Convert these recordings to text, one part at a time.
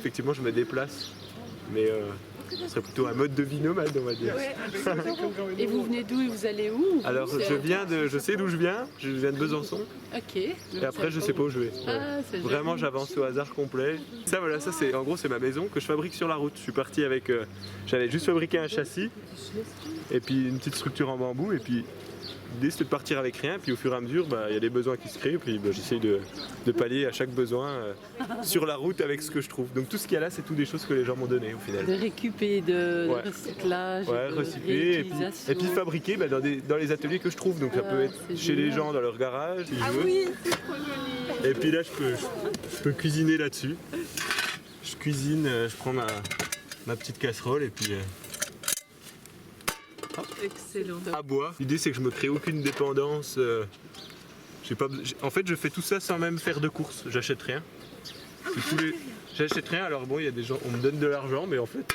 effectivement je me déplace. Mais ce serait plutôt un mode de vie nomade, on va dire. Ouais. Et vous venez d'où et vous allez où? Alors je sais d'où je viens de Besançon. Ok. Et après je sais pas où je vais. Ah, c'est Vraiment joli. j'avance au hasard complet. Ça voilà, ça c'est en gros c'est ma maison que je fabrique sur la route. Je suis parti avec, j'avais juste fabriqué un châssis et puis une petite structure en bambou et puis l'idée c'était de partir avec rien, puis au fur et à mesure il y a des besoins qui se créent, puis j'essaye de pallier à chaque besoin sur la route avec ce que je trouve. Donc tout ce qu'il y a là c'est tout des choses que les gens m'ont donné au final. De récupérer, de Ouais. recyclage, Ouais, de recycler réutilisation. et puis fabriquer dans les ateliers que je trouve. Donc ça peut être c'est chez les génial. gens dans leur garage si Ah je veux. oui, c'est trop joli. Et puis là je peux cuisiner là-dessus. Je cuisine, je prends ma petite casserole et puis Excellent. à bois. L'idée c'est que je me crée aucune dépendance. En fait je fais tout ça sans même faire de courses, j'achète rien. J'achète rien, alors bon il y a des gens, on me donne de l'argent mais en fait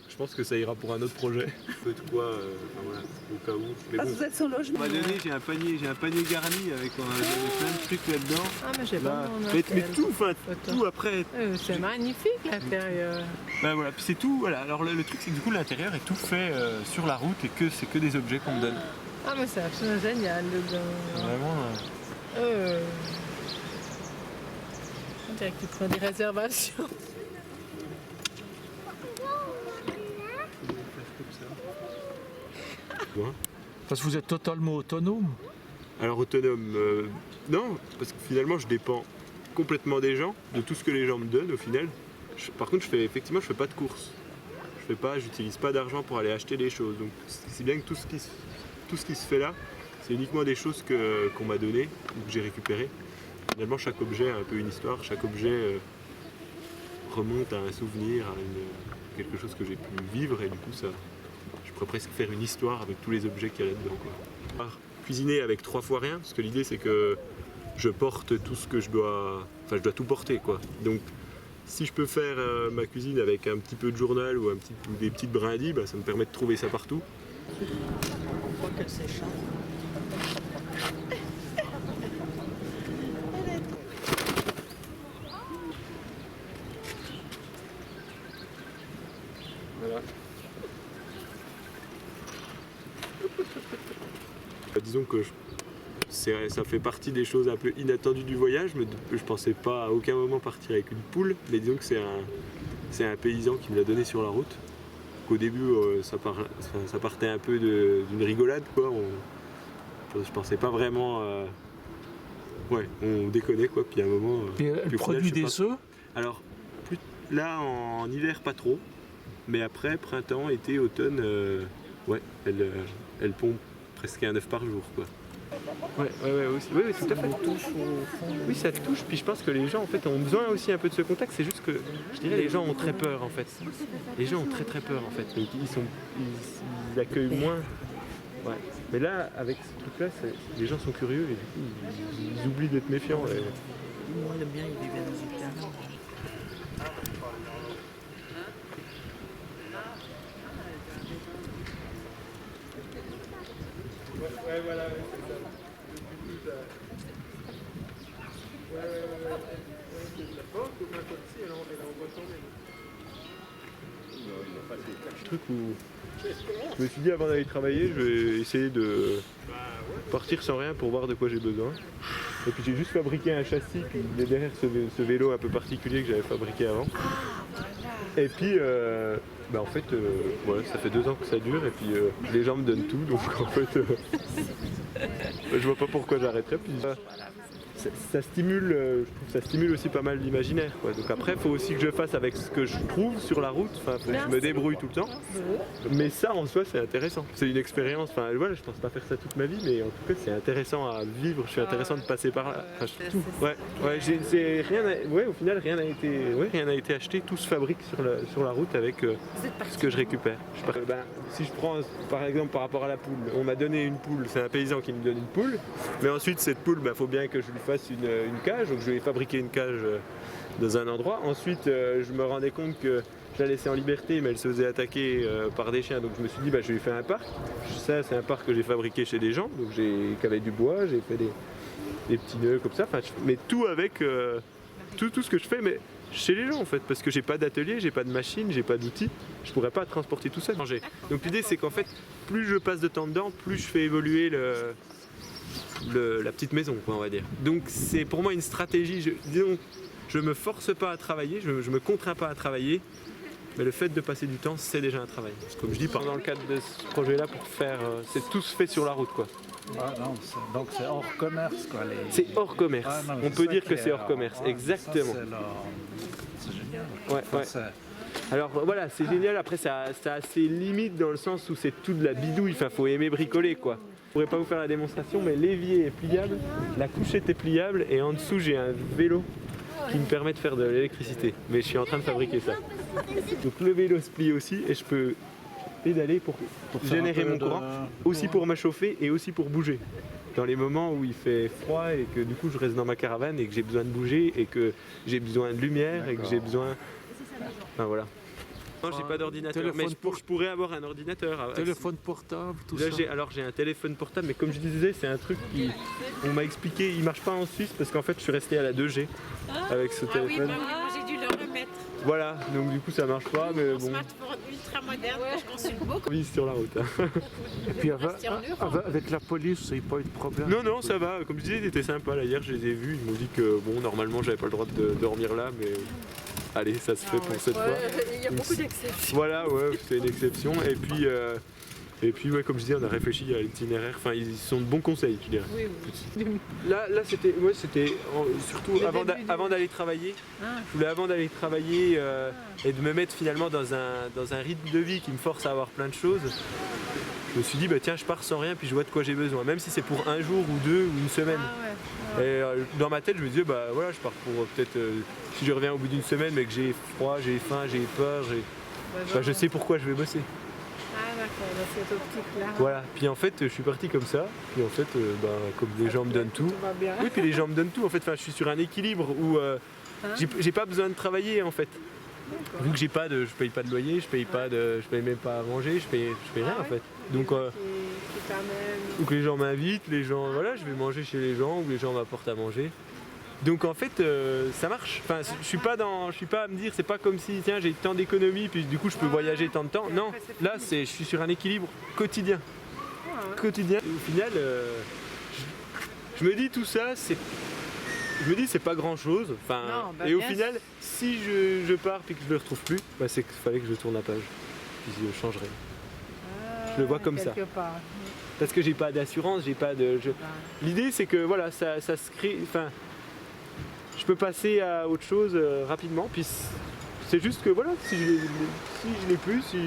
je pense que ça ira pour un autre projet. Un peu de quoi, voilà, au cas où. Mais Ah, bon. vous êtes son On logement. m'a donné, j'ai un panier garni avec on a plein de trucs là-dedans. Ah, mais j'ai Là. pas mon Mais appel. tout, enfin Photo. tout après. C'est magnifique l'intérieur. Ben voilà, puis c'est tout, voilà. Alors le truc c'est que du coup l'intérieur est tout fait sur la route et que c'est que des objets qu'on me donne. Ah, mais c'est absolument génial dedans. Vraiment. On dirait que tu prends des réservations. Parce que vous êtes totalement autonome. Alors autonome, non, parce que finalement je dépends complètement des gens, de tout ce que les gens me donnent au final. Par contre je fais pas de courses. J'utilise pas d'argent pour aller acheter des choses. Donc c'est bien que tout ce qui se fait là, c'est uniquement des choses qu'on m'a données ou que j'ai récupérées. Finalement chaque objet a un peu une histoire, chaque objet remonte à un souvenir, à quelque chose que j'ai pu vivre et du coup ça, je pourrais presque faire une histoire avec tous les objets qu'il y a là-dedans, quoi. Cuisiner avec 3 fois rien, parce que l'idée c'est que je porte tout ce que je dois tout porter, quoi. Donc si je peux faire ma cuisine avec un petit peu de journal ou des petites brindilles, ça me permet de trouver ça partout. On croit qu'elle s'échappe. Voilà. Disons que ça fait partie des choses un peu inattendues du voyage, mais je pensais pas à aucun moment partir avec une poule, mais disons que c'est un paysan qui me l'a donné sur la route. Au début ça partait un peu d'une rigolade, quoi. Je pensais pas vraiment. Ouais, on déconnait, quoi, puis à un moment. Et elle puis au final, produit je sais des œufs. Alors, là en hiver pas trop, mais après printemps, été, automne, ouais, elle pond presque un œuf par jour, quoi. Ouais, aussi. Oui, tout à fait. Oui, ça touche, puis je pense que les gens en fait ont besoin aussi un peu de ce contact, c'est juste que je dirais les gens ont très peur en fait. Les gens ont très peur en fait, donc ils accueillent moins. Ouais. Mais là, avec ce truc-là, les gens sont curieux et du coup ils oublient d'être méfiants. Moi, le mien, il vivait dans une cave. Ouais, voilà, c'est ça. La porte, au moins comme si, elle envoie tomber. Le truc où je me suis dit avant d'aller travailler, je vais essayer de partir sans rien pour voir de quoi j'ai besoin. Et puis j'ai juste fabriqué un châssis qui est derrière ce vélo un peu particulier que j'avais fabriqué avant. Et puis en fait, voilà, ça fait 2 ans que ça dure et puis les gens me donnent tout, donc en fait je vois pas pourquoi j'arrêterais. Puis ça stimule, je trouve que ça stimule aussi pas mal l'imaginaire, quoi. Donc après, il faut aussi que je fasse avec ce que je trouve sur la route, faut que je me débrouille tout le temps. Mais ça en soi c'est intéressant, c'est une expérience, voilà, je pense pas faire ça toute ma vie, mais en tout cas c'est intéressant à vivre, je suis intéressant de passer par là. Enfin, tout. Au final rien n'a été acheté, tout se fabrique sur la route avec ce que je récupère. Si je prends par exemple par rapport à la poule, on m'a donné une poule, c'est un paysan qui me donne une poule, mais ensuite cette poule, faut bien que je lui fasse une cage, donc je vais fabriquer une cage dans un endroit. Ensuite je me rendais compte que je la laissais en liberté mais elle se faisait attaquer par des chiens, donc je me suis dit je lui fais un parc. Ça c'est un parc que j'ai fabriqué chez des gens, donc qu'avec du bois, j'ai fait des petits nœuds comme ça, mais tout avec tout ce que je fais, mais chez les gens en fait, parce que j'ai pas d'atelier, j'ai pas de machine, j'ai pas d'outils, je pourrais pas transporter tout seul. Donc l'idée c'est qu'en fait, plus je passe de temps dedans, plus je fais évoluer la petite maison, quoi, on va dire. Donc c'est pour moi une stratégie, disons, je me force pas à travailler, je me contrains pas à travailler, mais le fait de passer du temps, c'est déjà un travail. Comme je dis, dans le cadre de ce projet-là, pour faire, c'est tout se fait sur la route, quoi. Ah non, donc c'est hors commerce, quoi. C'est hors commerce. Ah, non, on peut dire que c'est hors alors, commerce, exactement. C'est génial. Ouais, ouais. Alors voilà, c'est génial. Après, ça a ses limites dans le sens où c'est tout de la bidouille. Enfin, faut aimer bricoler, quoi. Je pourrais pas vous faire la démonstration, mais l'évier est pliable, la couchette est pliable, et en dessous, j'ai un vélo qui me permet de faire de l'électricité. Mais je suis en train de fabriquer ça. Donc le vélo se plie aussi, et je peux pédaler pour générer mon courant, aussi pour me chauffer et aussi pour bouger. Dans les moments où il fait froid et que du coup je reste dans ma caravane et que j'ai besoin de bouger et que j'ai besoin de lumière et que j'ai besoin... Enfin voilà. Non, j'ai pas d'ordinateur, mais je pourrais avoir un ordinateur. Téléphone portable, tout Là, ça. j'ai un téléphone portable, mais comme je disais, c'est un truc on m'a expliqué, il marche pas en Suisse parce qu'en fait je suis resté à la 2G avec ce téléphone. moi j'ai dû le remettre. Voilà, donc du coup ça marche pas, mais Mon bon, smartphone ultra moderne que je consulte beaucoup. on vise sur la route. Hein. Et puis avec la police, il n'y a pas eu de problème. Non, non, ça va. Comme je disais, c'était sympa. Là, hier, je les ai vus. Ils m'ont dit que, bon, normalement, j'avais pas le droit de dormir là, mais allez, ça se fait pour cette fois. Il y a beaucoup d'exceptions. Voilà, ouais, c'est une exception. Et puis, ouais, comme je disais, on a réfléchi à l'itinéraire. Enfin, ils sont de bons conseils, je dirais. Oui, oui. Là, c'était surtout avant d'aller travailler. Je voulais avant d'aller travailler et de me mettre finalement dans un rythme de vie qui me force à avoir plein de choses. Je me suis dit, bah tiens, je pars sans rien, puis je vois de quoi j'ai besoin, même si c'est pour un jour ou deux ou une semaine. Ah ouais. Et dans ma tête, je me disais, bah voilà, je pars pour peut-être, si je reviens au bout d'une semaine, mais que j'ai froid, j'ai faim, j'ai peur, je sais pourquoi je vais bosser. Ah d'accord, dans cette optique-là. Voilà, puis en fait, je suis parti comme ça, puis en fait, bah, comme les gens me donnent tout. Tout va bien. Oui, puis les gens me donnent tout, en fait, enfin, je suis sur un équilibre où j'ai pas besoin de travailler, en fait. Vu que je paye pas de loyer, je paye même pas à manger, je paye rien en fait. Donc donc les gens m'invitent, les gens voilà, je vais manger chez les gens ou les gens m'apportent à manger. Donc en fait ça marche. Enfin, je suis pas à me dire c'est pas comme si tiens j'ai tant d'économies puis du coup je peux voyager tant de temps. Non, là je suis sur un équilibre quotidien. Quotidien. Et au final je me dis tout ça je me dis c'est pas grand chose, enfin, Non, et au final, si je pars et que je le retrouve plus, bah, c'est qu'il fallait que je tourne la page, puis je changerai. Je le vois comme ça. Part. Parce que j'ai pas d'assurance, j'ai pas de. L'idée c'est que voilà, ça se crée. Enfin, je peux passer à autre chose rapidement, puis c'est juste que voilà, si je l'ai plus, si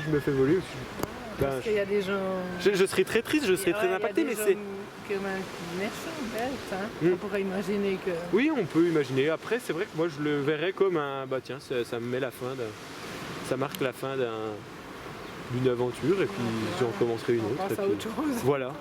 je me fais voler, Parce qu'il y a des gens. Je serais très triste, je serais très impacté, mais c'est. Que méchant, bête, hein. On pourrait imaginer que. Oui, on peut imaginer. Après, c'est vrai que moi, je le verrais comme un. Bah tiens, ça me met la fin ça marque la fin d'une aventure, et puis j'en commencerai une autre. On passe à autre chose. Voilà.